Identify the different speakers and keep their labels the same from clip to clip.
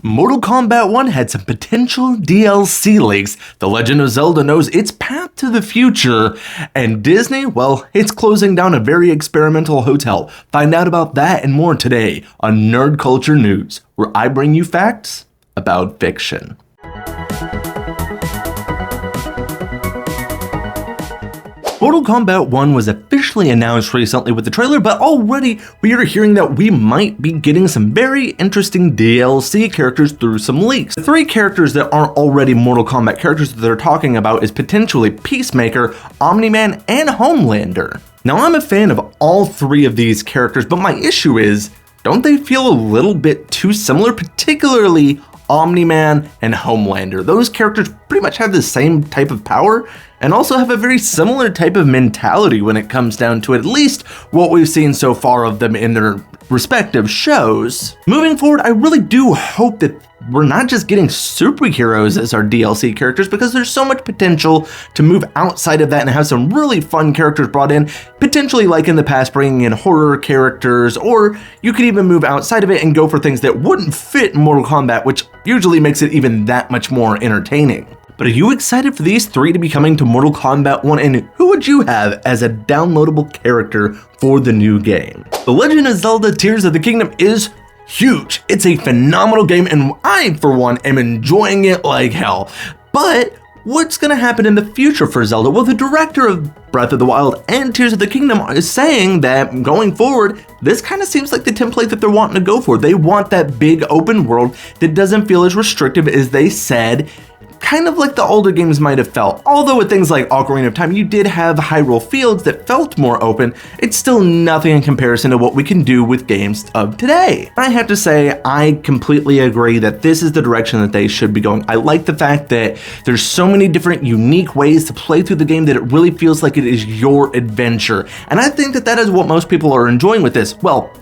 Speaker 1: Mortal Kombat 1 had some potential DLC leaks. The Legend of Zelda knows its path to the future. And Disney, well, it's closing down a very experimental hotel. Find out about that and more today on Nerd Culture News, where I bring you facts about fiction. Mortal Kombat 1 was officially announced recently with the trailer, but already we are hearing that we might be getting some very interesting DLC characters through some leaks. The three characters that aren't already Mortal Kombat characters that they're talking about is potentially Peacemaker, Omni-Man, and Homelander. Now, I'm a fan of all three of these characters, but my issue is, don't they feel a little bit too similar, particularly Omni-Man and Homelander? Those characters pretty much have the same type of power and also have a very similar type of mentality when it comes down to at least what we've seen so far of them in their respective shows. Moving forward, I really do hope that we're not just getting superheroes as our DLC characters, because there's so much potential to move outside of that and have some really fun characters brought in, potentially like in the past bringing in horror characters, or you could even move outside of it and go for things that wouldn't fit in Mortal Kombat, which usually makes it even that much more entertaining. But are you excited for these three to be coming to Mortal Kombat 1, and who would you have as a downloadable character for the new game? The Legend of Zelda Tears of the Kingdom is huge. It's a phenomenal game, and I, for one, am enjoying it like hell. But what's going to happen in the future for Zelda? Well, the director of Breath of the Wild and Tears of the Kingdom is saying that going forward, this kind of seems like the template that they're wanting to go for. They want that big open world that doesn't feel as restrictive as they said, kind of like the older games might have felt. Although with things like Ocarina of Time, you did have Hyrule Fields that felt more open, it's still nothing in comparison to what we can do with games of today. I have to say, I completely agree that this is the direction that they should be going. I like the fact that there's so many different unique ways to play through the game that it really feels like it is your adventure. And I think that that is what most people are enjoying with this. Well,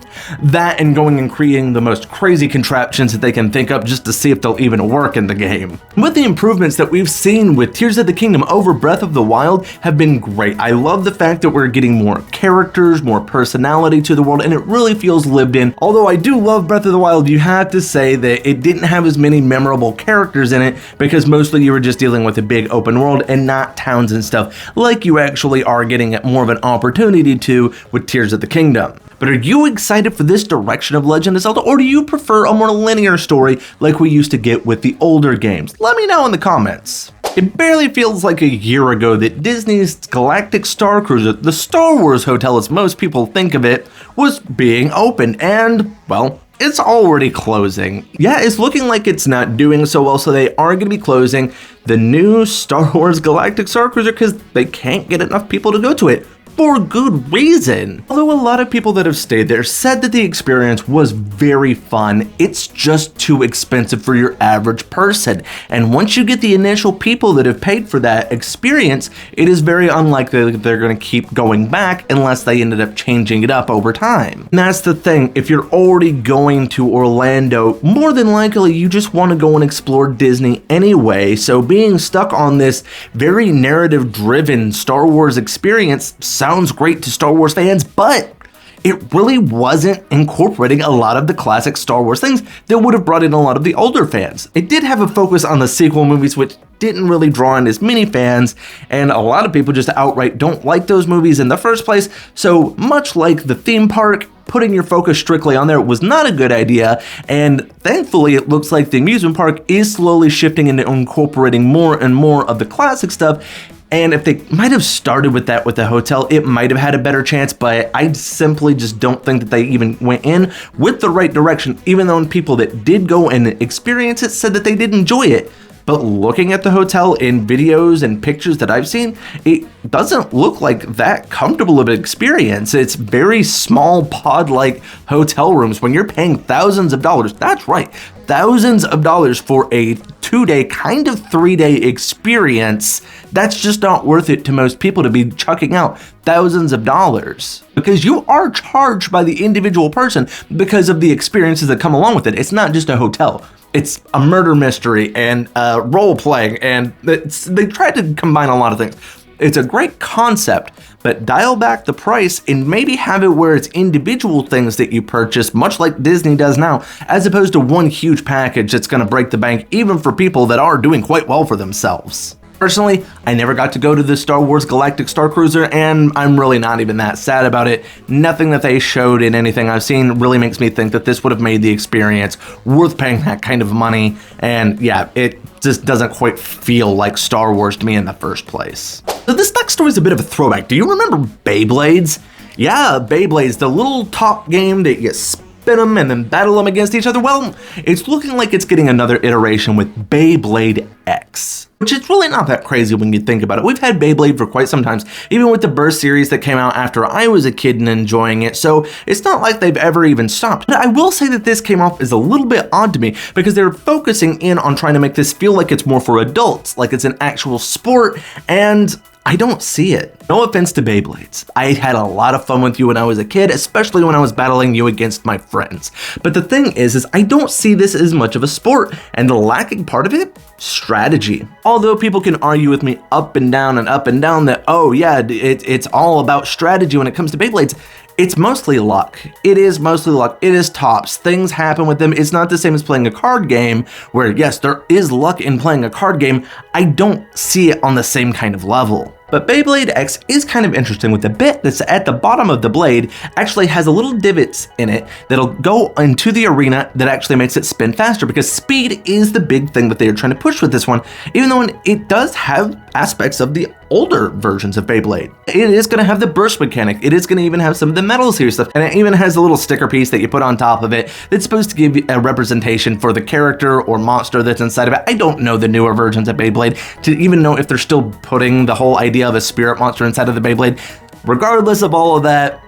Speaker 1: that and going and creating the most crazy contraptions that they can think up just to see if they'll even work in the game. With the improvements that we've seen with Tears of the Kingdom over Breath of the Wild have been great. I love the fact that we're getting more characters, more personality to the world, and it really feels lived in. Although I do love Breath of the Wild, you have to say that it didn't have as many memorable characters in it because mostly you were just dealing with a big open world and not towns and stuff like you actually are getting at more of an opportunity to with Tears of the Kingdom. But are you excited for this direction of Legend of Zelda, or do you prefer a more linear story like we used to get with the older games? Let me know in the comments. It barely feels like a year ago that Disney's Galactic Star Cruiser, the Star Wars hotel as most people think of it, was being opened, and, well, it's already closing. Yeah, it's looking like it's not doing so well, so they are going to be closing the new Star Wars Galactic Star Cruiser because they can't get enough people to go to it. For good reason. Although a lot of people that have stayed there said that the experience was very fun, it's just too expensive for your average person. And once you get the initial people that have paid for that experience, it is very unlikely that they're going to keep going back unless they ended up changing it up over time. And that's the thing, if you're already going to Orlando, more than likely you just want to go and explore Disney anyway, so being stuck on this very narrative-driven Star Wars experience sounds great to Star Wars fans, but it really wasn't incorporating a lot of the classic Star Wars things that would have brought in a lot of the older fans. It did have a focus on the sequel movies, which didn't really draw in as many fans, and a lot of people just outright don't like those movies in the first place, so much like the theme park, putting your focus strictly on there was not a good idea, and thankfully it looks like the amusement park is slowly shifting into incorporating more and more of the classic stuff. And if they might have started with that with the hotel, it might have had a better chance, but I simply just don't think that they even went in with the right direction, even though people that did go and experience it said that they did enjoy it. But looking at the hotel in videos and pictures that I've seen, it doesn't look like that comfortable of an experience. It's very small pod-like hotel rooms when you're paying thousands of dollars. That's right, thousands of dollars for a 2-day, kind of 3-day experience. That's just not worth it to most people to be chucking out thousands of dollars, because you are charged by the individual person because of the experiences that come along with it. It's not just a hotel. It's a murder mystery and role playing, and they tried to combine a lot of things. It's a great concept, but dial back the price and maybe have it where it's individual things that you purchase, much like Disney does now, as opposed to one huge package that's going to break the bank even for people that are doing quite well for themselves. Personally, I never got to go to the Star Wars Galactic Star Cruiser, and I'm really not even that sad about it. Nothing that they showed in anything I've seen really makes me think that this would have made the experience worth paying that kind of money, and yeah, it just doesn't quite feel like Star Wars to me in the first place. So this next story is a bit of a throwback. Do you remember Beyblades? Yeah, Beyblades, the little top game that you spin them and then battle them against each other. Well, it's looking like it's getting another iteration with Beyblade X, which is really not that crazy when you think about it. We've had Beyblade for quite some time, even with the Burst series that came out after I was a kid and enjoying it, so it's not like they've ever even stopped. But I will say that this came off as a little bit odd to me because they're focusing in on trying to make this feel like it's more for adults, like it's an actual sport, and I don't see it. No offense to Beyblades. I had a lot of fun with you when I was a kid, especially when I was battling you against my friends. But the thing is I don't see this as much of a sport, and the lacking part of it, strategy. Although people can argue with me up and down that, oh yeah, it's all about strategy when it comes to Beyblades. It's mostly luck. It is mostly luck. It is tops. Things happen with them. It's not the same as playing a card game where, yes, there is luck in playing a card game. I don't see it on the same kind of level. But Beyblade X is kind of interesting with the bit that's at the bottom of the blade actually has a little divots in it that'll go into the arena that actually makes it spin faster, because speed is the big thing that they're trying to push with this one, even though it does have aspects of the older versions of Beyblade. It is going to have the burst mechanic. It is going to even have some of the Metal Series stuff, and it even has a little sticker piece that you put on top of it that's supposed to give you a representation for the character or monster that's inside of it. I don't know the newer versions of Beyblade to even know if they're still putting the whole idea of a spirit monster inside of the Beyblade. Regardless of all of that,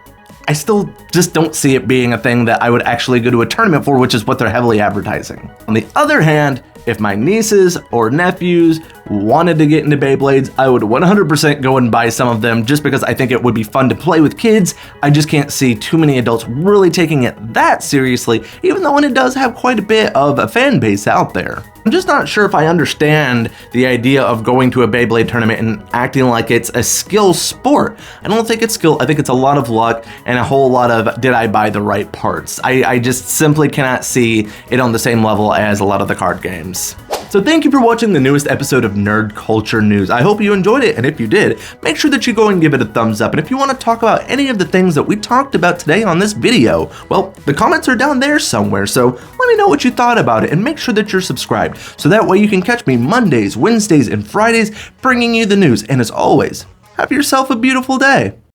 Speaker 1: I still just don't see it being a thing that I would actually go to a tournament for, which is what they're heavily advertising. On the other hand, if my nieces or nephews wanted to get into Beyblades, I would 100% go and buy some of them just because I think it would be fun to play with kids. I just can't see too many adults really taking it that seriously, even though it does have quite a bit of a fan base out there. I'm just not sure if I understand the idea of going to a Beyblade tournament and acting like it's a skill sport. I don't think it's skill. I think it's a lot of luck and a whole lot of, did I buy the right parts? I just simply cannot see it on the same level as a lot of the card games. So thank you for watching the newest episode of Nerd Culture News. I hope you enjoyed it, and if you did, make sure that you go and give it a thumbs up. And if you want to talk about any of the things that we talked about today on this video, well, the comments are down there somewhere, so let me know what you thought about it, and make sure that you're subscribed, so that way you can catch me Mondays, Wednesdays, and Fridays, bringing you the news. And as always, have yourself a beautiful day.